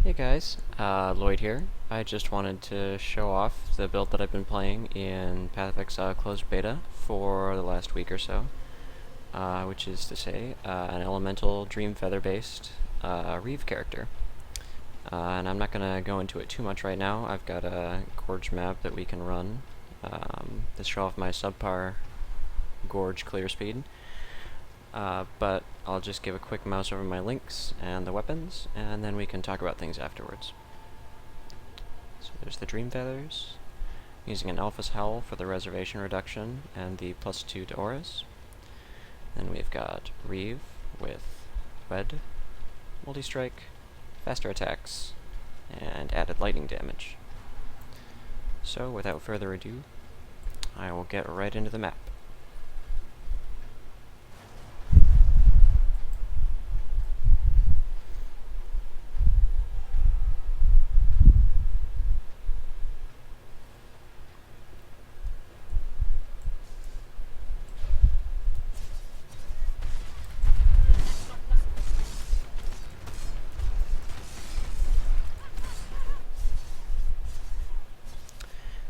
Hey guys, Lloyd here. I just wanted to show off the build that I've been playing in Path of Exile closed beta for the last week or so, which is to say, an Elemental Dreamfeather based Reave character. And I'm not going to go into it too much right now. I've got a Gorge map that we can run to show off my subpar Gorge clear speed. But I'll just give a quick mouse over my links and the weapons, and then we can talk about things afterwards. So there's the Dreamfeathers, using an Alpha's Howl for the reservation reduction and the +2 to auras. Then we've got Reave with Red, multi-strike, faster attacks, and added lightning damage. So without further ado, I will get right into the map.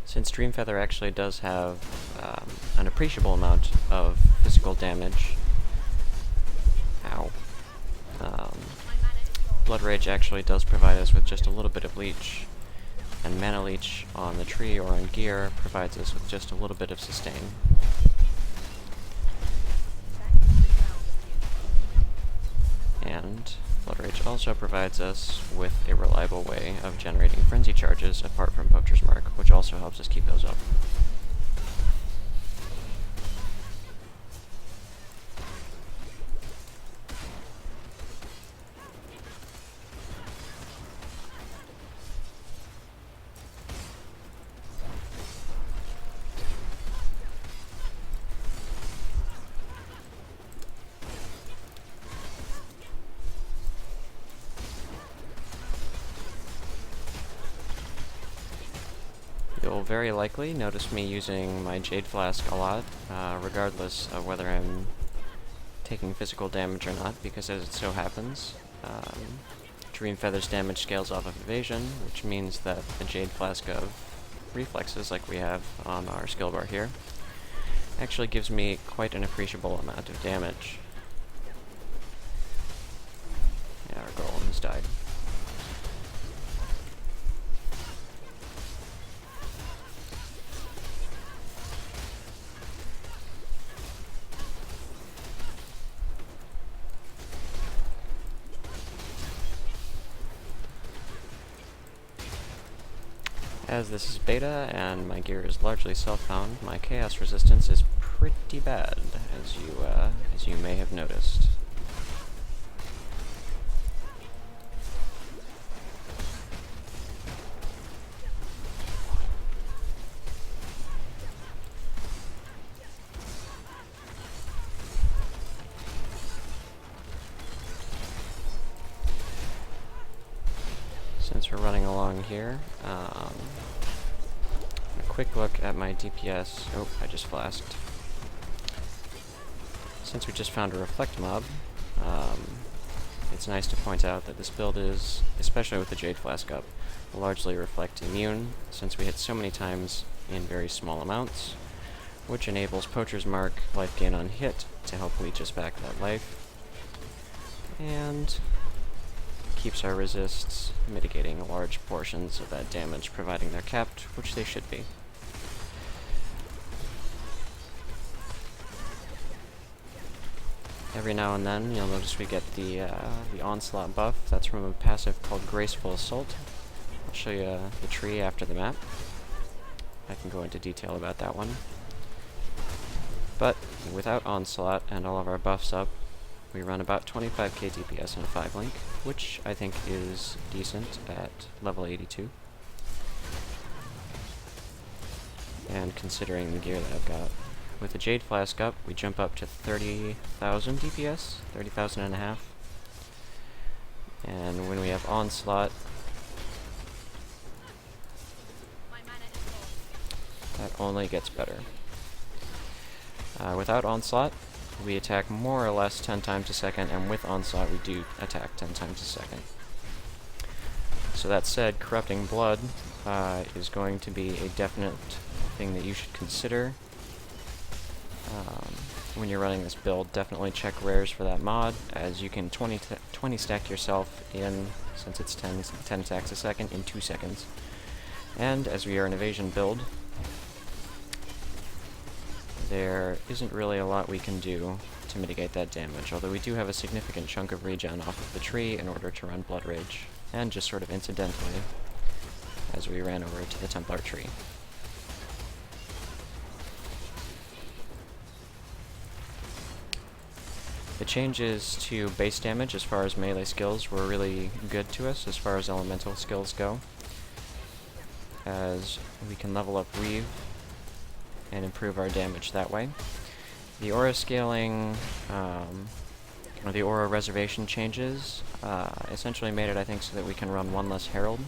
Since Dreamfeather actually does have an appreciable amount of physical damage, Blood Rage actually does provide us with just a little bit of leech, and Mana Leech on the tree or on gear provides us with just a little bit of sustain. And Blood Rage also provides us with a reliable way of generating frenzy charges apart from Poacher's Mark, which also helps us keep those up. You'll very likely notice me using my Jade Flask a lot, regardless of whether I'm taking physical damage or not, because as it so happens, Dreamfeather's damage scales off of evasion, which means that the Jade Flask of reflexes, like we have on our skill bar here, actually gives me quite an appreciable amount of damage. Yeah, our golem's died. As this is beta and my gear is largely self-found, my chaos resistance is pretty bad, as you may have noticed. Since we're running along here, a quick look at my DPS. Oh, I just flasked. Since we just found a Reflect mob, it's nice to point out that this build is, especially with the Jade Flask up, largely Reflect immune, since we hit so many times in very small amounts, which enables Poacher's Mark, life gain on hit, to help leech us back that life, and keeps our resists mitigating large portions of that damage, providing they're capped, which they should be. Every now and then, you'll notice we get the Onslaught buff. That's from a passive called Graceful Assault. I'll show you the tree after the map. I can go into detail about that one. But without Onslaught and all of our buffs up, we run about 25k DPS in a 5-link, which I think is decent at level 82. And considering the gear that I've got. With the Jade Flask up, we jump up to 30,000 DPS, 30,000 and a half. And when we have Onslaught, that only gets better. Without Onslaught, we attack more or less 10 times a second, and with Onslaught we do attack 10 times a second. So that said, Corrupting Blood is going to be a definite thing that you should consider when you're running this build. Definitely check rares for that mod, as you can 20 stack yourself in, since it's 10 stacks a second, in 2 seconds. And as we are an evasion build, there isn't really a lot we can do to mitigate that damage, although we do have a significant chunk of regen off of the tree in order to run Blood Rage, and just sort of incidentally, as we ran over to the Templar tree. The changes to base damage as far as melee skills were really good to us as far as elemental skills go, as we can level up Reave and improve our damage that way. The aura scaling, or the aura reservation changes, essentially made it, I think, so that we can run one less Herald,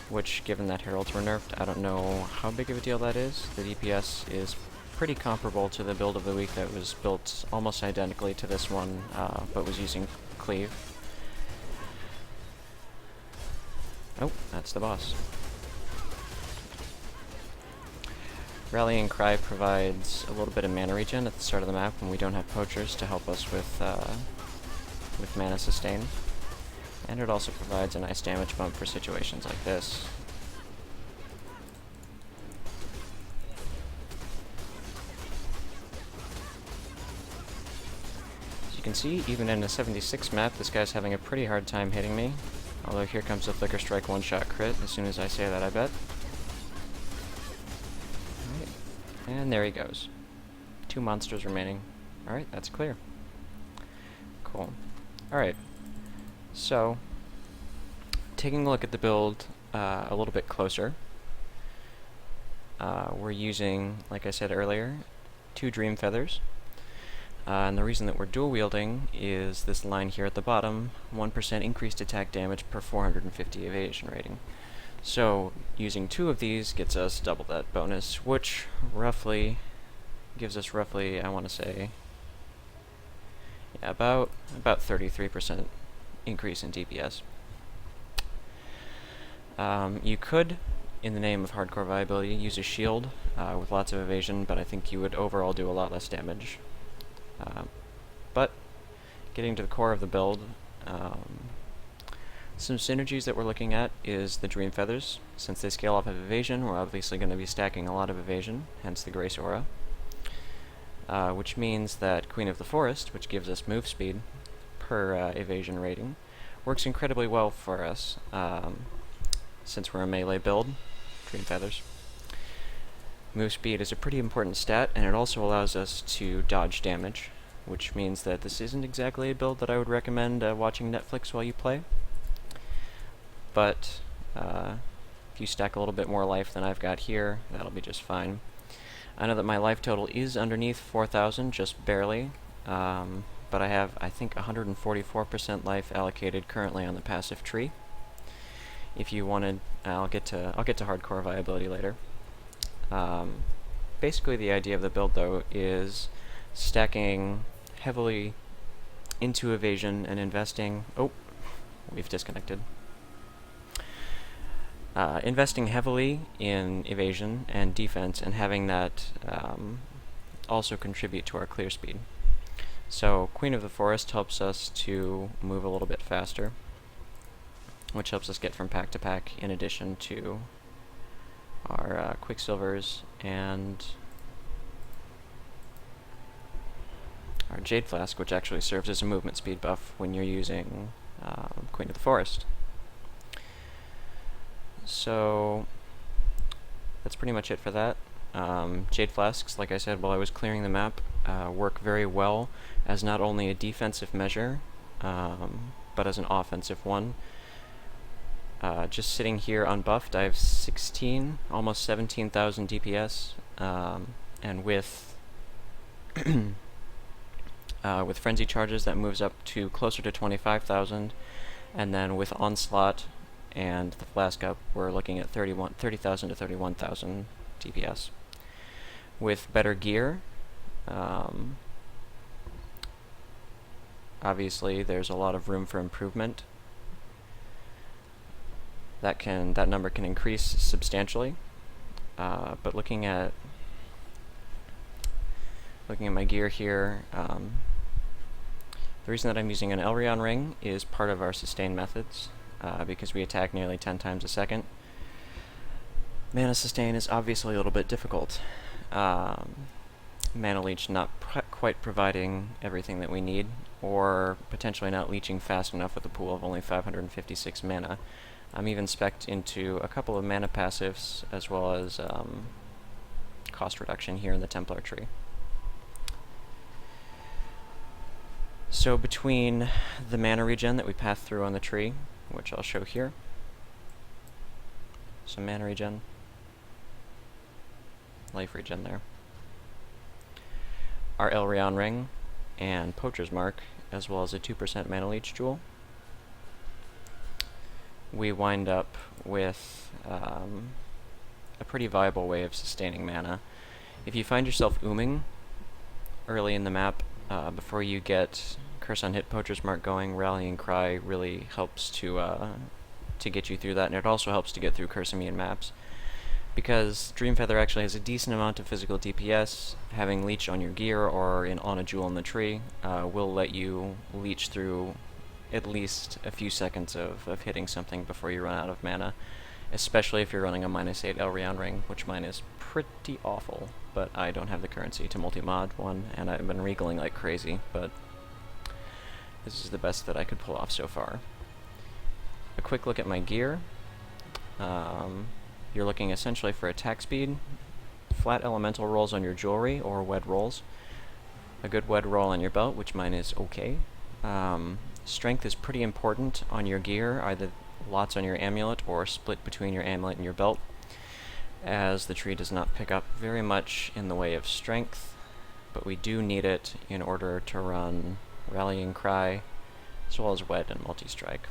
which, given that Heralds were nerfed, I don't know how big of a deal that is. The DPS is pretty comparable to the build of the week that was built almost identically to this one, but was using Cleave. Oh, that's the boss. Rallying Cry provides a little bit of mana regen at the start of the map when we don't have poachers to help us with mana sustain. And it also provides a nice damage bump for situations like this. As you can see, even in a 76 map, this guy's having a pretty hard time hitting me. Although here comes the Flicker Strike one-shot crit as soon as I say that, I bet. And there he goes. 2 monsters remaining. Alright, that's clear. Cool. Alright. So, taking a look at the build a little bit closer, we're using, like I said earlier, 2 Dreamfeathers. And the reason that we're dual wielding is this line here at the bottom, 1% increased attack damage per 450 evasion rating. So, using 2 of these gets us double that bonus, which roughly gives us I want to say, yeah, about 33% increase in DPS. You could, in the name of hardcore viability, use a shield with lots of evasion, but I think you would overall do a lot less damage. But, getting to the core of the build, some synergies that we're looking at is the Dreamfeathers. Since they scale off of evasion, we're obviously going to be stacking a lot of evasion, hence the Grace Aura. Which means that Queen of the Forest, which gives us move speed per evasion rating, works incredibly well for us, since we're a melee build. Dreamfeathers. Move speed is a pretty important stat, and it also allows us to dodge damage, which means that this isn't exactly a build that I would recommend watching Netflix while you play. But if you stack a little bit more life than I've got here, that'll be just fine. I know that my life total is underneath 4,000, just barely, but I have, I think, 144% life allocated currently on the passive tree. If you wanted, I'll get to hardcore viability later. Basically, the idea of the build, though, is stacking heavily into evasion and investing. Oh, we've disconnected. Investing heavily in evasion and defense, and having that also contribute to our clear speed. So Queen of the Forest helps us to move a little bit faster, which helps us get from pack to pack, in addition to our Quicksilvers and our Jade Flask, which actually serves as a movement speed buff when you're using Queen of the Forest. So that's pretty much it for that. Jade Flasks, like I said while I was clearing the map, work very well as not only a defensive measure, but as an offensive one. Just sitting here unbuffed, I have almost 17,000 DPS, and with with frenzy charges that moves up to closer to 25,000, and then with onslaught and the flask up, we're looking at 30,000 to 31,000 DPS. With better gear, obviously there's a lot of room for improvement. that number can increase substantially. But looking at my gear here, the reason that I'm using an Elrion ring is part of our sustain methods, because we attack nearly 10 times a second. Mana sustain is obviously a little bit difficult. Mana leech not quite providing everything that we need, or potentially not leeching fast enough with a pool of only 556 mana. I'm even spec'd into a couple of mana passives, as well as cost reduction here in the Templar tree. So between the mana regen that we path through on the tree, which I'll show here, some mana regen, life regen there, our Elrion ring, and Poacher's Mark, as well as a 2% mana leech jewel, we wind up with a pretty viable way of sustaining mana. If you find yourself ooming early in the map, before you get Curse on Hit, Poacher's Mark going, Rallying Cry really helps to get you through that, and it also helps to get through Curse Immune maps. Because Dreamfeather actually has a decent amount of physical DPS, having Leech on your gear or on a jewel in the tree will let you leech through at least a few seconds of hitting something before you run out of mana, especially if you're running a -8 Elrion ring, which mine is pretty awful, but I don't have the currency to multi-mod one, and I've been regaling like crazy, but this is the best that I could pull off so far. A quick look at my gear. You're looking essentially for attack speed, flat elemental rolls on your jewelry, or wed rolls, a good wed roll on your belt, which mine is okay. Strength is pretty important on your gear, either lots on your amulet or split between your amulet and your belt, as the tree does not pick up very much in the way of strength, but we do need it in order to run Rallying Cry, as well as Wed and Multi-Strike.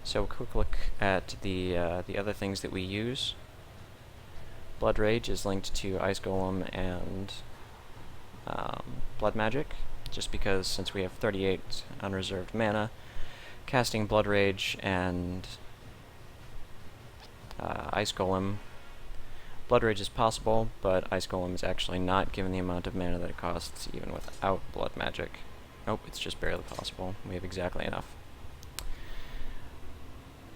So a quick look at the other things that we use. Blood Rage is linked to Ice Golem and Blood Magic, just because since we have 38 unreserved mana, casting Blood Rage and Ice Golem, Blood Rage is possible, but Ice Golem is actually not, given the amount of mana that it costs even without Blood Magic. Nope, it's just barely possible. We have exactly enough.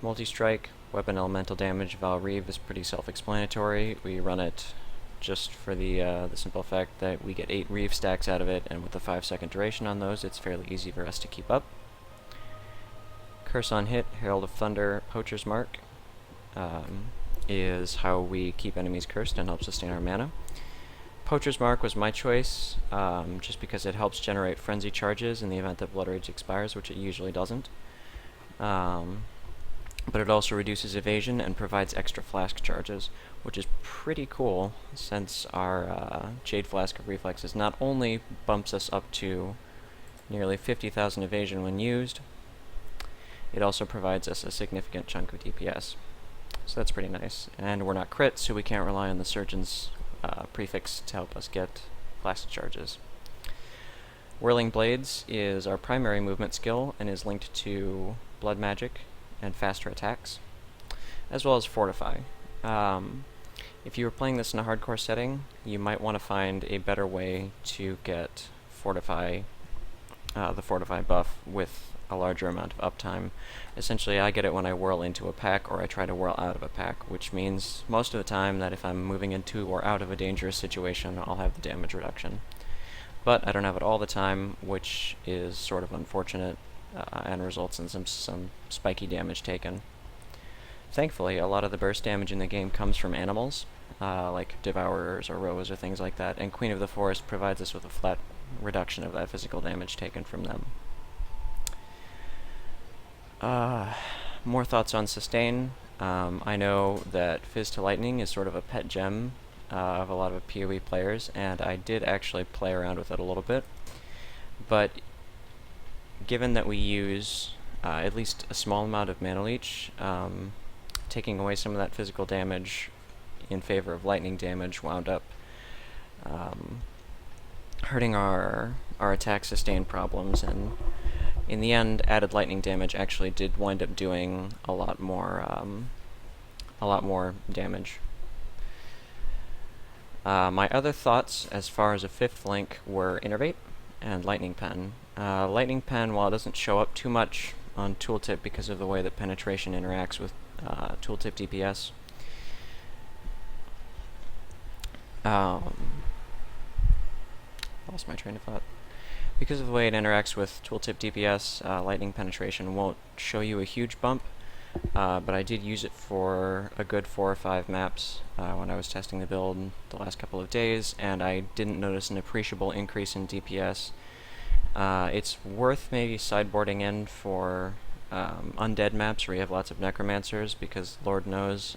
Multi-Strike, weapon elemental damage, Val Reave is pretty self-explanatory. We run it just for the simple fact that we get 8 Reave stacks out of it, and with the 5-second duration on those, it's fairly easy for us to keep up. Curse on Hit, Herald of Thunder, Poacher's Mark is how we keep enemies cursed and help sustain our mana. Poacher's Mark was my choice, just because it helps generate frenzy charges in the event that Blood Rage expires, which it usually doesn't. But it also reduces evasion and provides extra flask charges, which is pretty cool, since our Jade Flask of Reflexes not only bumps us up to nearly 50,000 evasion when used, it also provides us a significant chunk of DPS. So that's pretty nice. And we're not crit, so we can't rely on the Surgeon's prefix to help us get flask charges. Whirling Blades is our primary movement skill and is linked to Blood Magic and faster attacks, as well as Fortify. If you were playing this in a hardcore setting, you might want to find a better way to get Fortify, the Fortify buff with a larger amount of uptime. Essentially, I get it when I whirl into a pack or I try to whirl out of a pack, which means most of the time that if I'm moving into or out of a dangerous situation, I'll have the damage reduction. But I don't have it all the time, which is sort of unfortunate, and results in some spiky damage taken. Thankfully, a lot of the burst damage in the game comes from animals, like Devourers or Roas or things like that, and Queen of the Forest provides us with a flat reduction of that physical damage taken from them. More thoughts on sustain. I know that Fizz to Lightning is sort of a pet gem of a lot of PoE players, and I did actually play around with it a little bit, but given that we use at least a small amount of mana leech, taking away some of that physical damage in favor of lightning damage wound up hurting our attack sustain problems, and in the end, added lightning damage actually did wind up doing a lot more damage. My other thoughts as far as a fifth link were Innervate and Lightning Pen. Lightning Pen, while it doesn't show up too much on Tooltip because of the way that penetration interacts with Tooltip DPS, lost my train of thought. Because of the way it interacts with Tooltip DPS, Lightning Penetration won't show you a huge bump, but I did use it for a good 4 or 5 maps when I was testing the build the last couple of days, and I didn't notice an appreciable increase in DPS. It's worth maybe sideboarding in for undead maps where you have lots of necromancers, because Lord knows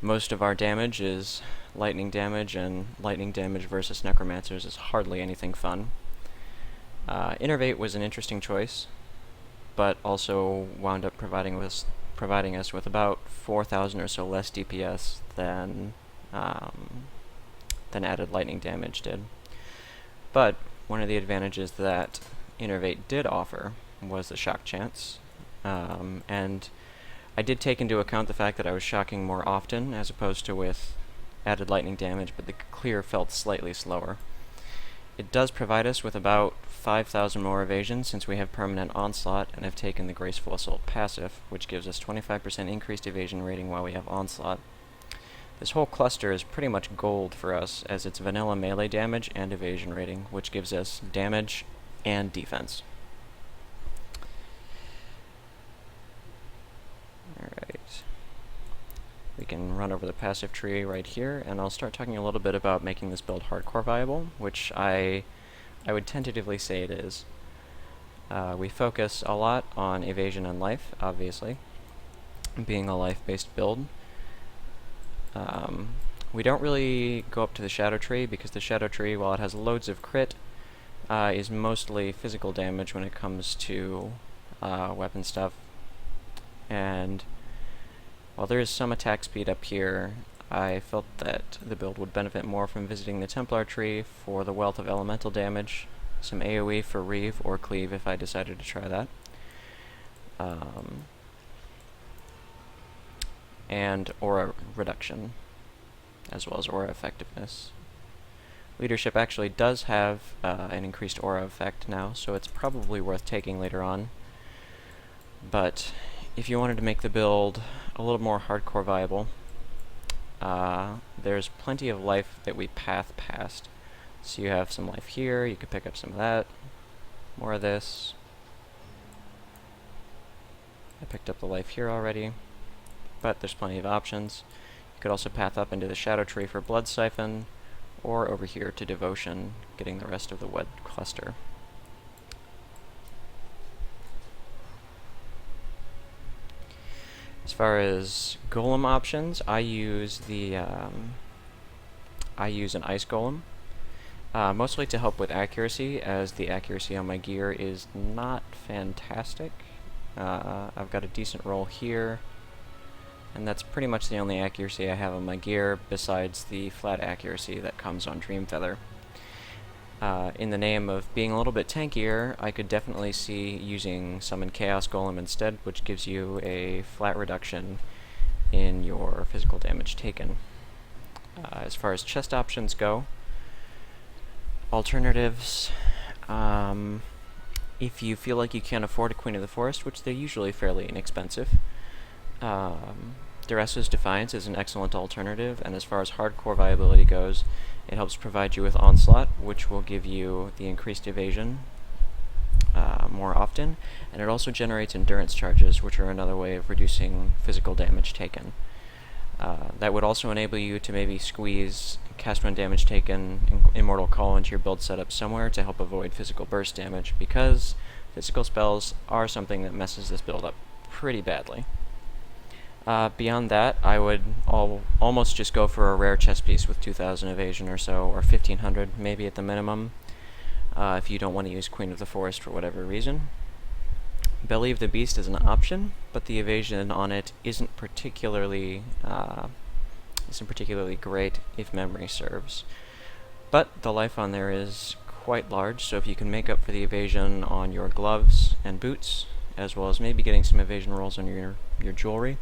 most of our damage is lightning damage, and lightning damage versus necromancers is hardly anything fun. Innervate was an interesting choice, but also wound up providing us with about 4,000 or so less DPS than added lightning damage did. But one of the advantages that Innervate did offer was the shock chance, and I did take into account the fact that I was shocking more often as opposed to with added lightning damage, but the clear felt slightly slower. It does provide us with about 5,000 more evasion since we have permanent onslaught and have taken the Graceful Assault passive, which gives us 25% increased evasion rating while we have onslaught. This whole cluster is pretty much gold for us, as it's vanilla melee damage and evasion rating, which gives us damage and defense. Alright. We can run over the passive tree right here, and I'll start talking a little bit about making this build hardcore viable, which I would tentatively say it is. We focus a lot on evasion and life, obviously, being a life-based build. We don't really go up to the Shadow Tree, because the Shadow Tree, while it has loads of crit, is mostly physical damage when it comes to weapon stuff. And while there is some attack speed up here, I felt that the build would benefit more from visiting the Templar tree for the wealth of elemental damage, some AoE for Reave or Cleave if I decided to try that, and aura reduction, as well as aura effectiveness. Leadership actually does have an increased aura effect now, so it's probably worth taking later on. But if you wanted to make the build a little more hardcore viable, there's plenty of life that we path past. So you have some life here, you could pick up some of that, more of this. I picked up the life here already, but there's plenty of options. You could also path up into the Shadow Tree for Blood Siphon, or over here to Devotion, getting the rest of the Wed cluster. As far as golem options, I use an ice golem, mostly to help with accuracy, as the accuracy on my gear is not fantastic. I've got a decent roll here, and that's pretty much the only accuracy I have on my gear, besides the flat accuracy that comes on Dreamfeather. In the name of being a little bit tankier, I could definitely see using Summon Chaos Golem instead, which gives you a flat reduction in your physical damage taken. As far as chest options go, alternatives, if you feel like you can't afford a Queen of the Forest, which they're usually fairly inexpensive, Duresa's Defiance is an excellent alternative, and as far as hardcore viability goes, it helps provide you with Onslaught, which will give you the increased evasion more often, and it also generates endurance charges, which are another way of reducing physical damage taken. That would also enable you to maybe squeeze cast when damage taken Immortal Call into your build setup somewhere to help avoid physical burst damage, because physical spells are something that messes this build up pretty badly. Beyond that, I would almost just go for a rare chest piece with 2,000 evasion or so, or 1,500 maybe at the minimum, if you don't want to use Queen of the Forest for whatever reason. Belly of the Beast is an option, but the evasion on it isn't particularly great if memory serves. But the life on there is quite large, so if you can make up for the evasion on your gloves and boots, as well as maybe getting some evasion rolls on your jewelry,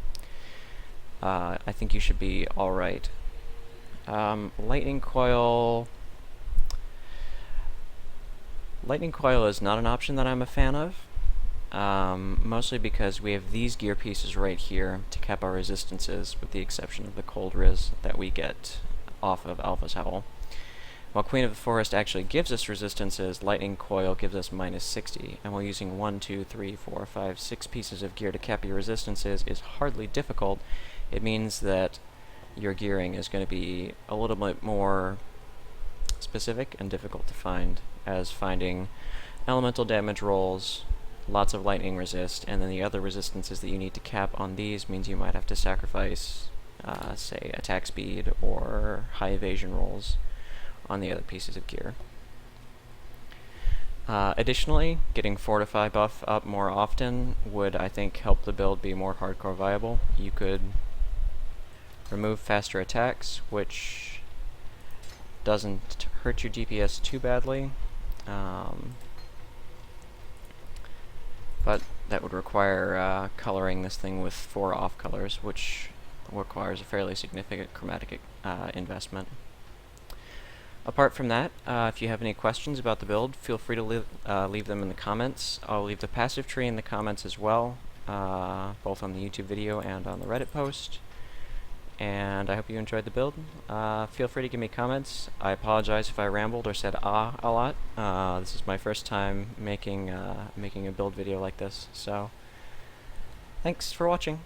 I think you should be alright. Lightning Coil is not an option that I'm a fan of, mostly because we have these gear pieces right here to cap our resistances, with the exception of the cold res that we get off of Alpha's Howl. While Queen of the Forest actually gives us resistances, Lightning Coil gives us minus 60, and while using 1, 2, 3, 4, 5, 6 pieces of gear to cap your resistances is hardly difficult, it means that your gearing is going to be a little bit more specific and difficult to find, as finding elemental damage rolls, lots of lightning resist, and then the other resistances that you need to cap on these means you might have to sacrifice, say, attack speed or high evasion rolls on the other pieces of gear. Additionally, getting Fortify buff up more often would, I think, help the build be more hardcore viable. You could remove faster attacks, which doesn't hurt your DPS too badly, but that would require coloring this thing with 4 off colors, which requires a fairly significant chromatic investment. Apart from that, if you have any questions about the build, feel free to leave them in the comments. I'll leave the passive tree in the comments as well, both on the YouTube video and on the Reddit post. And I hope you enjoyed the build. Feel free to give me comments. I apologize if I rambled or said a lot. This is my first time making a build video like this, so thanks for watching.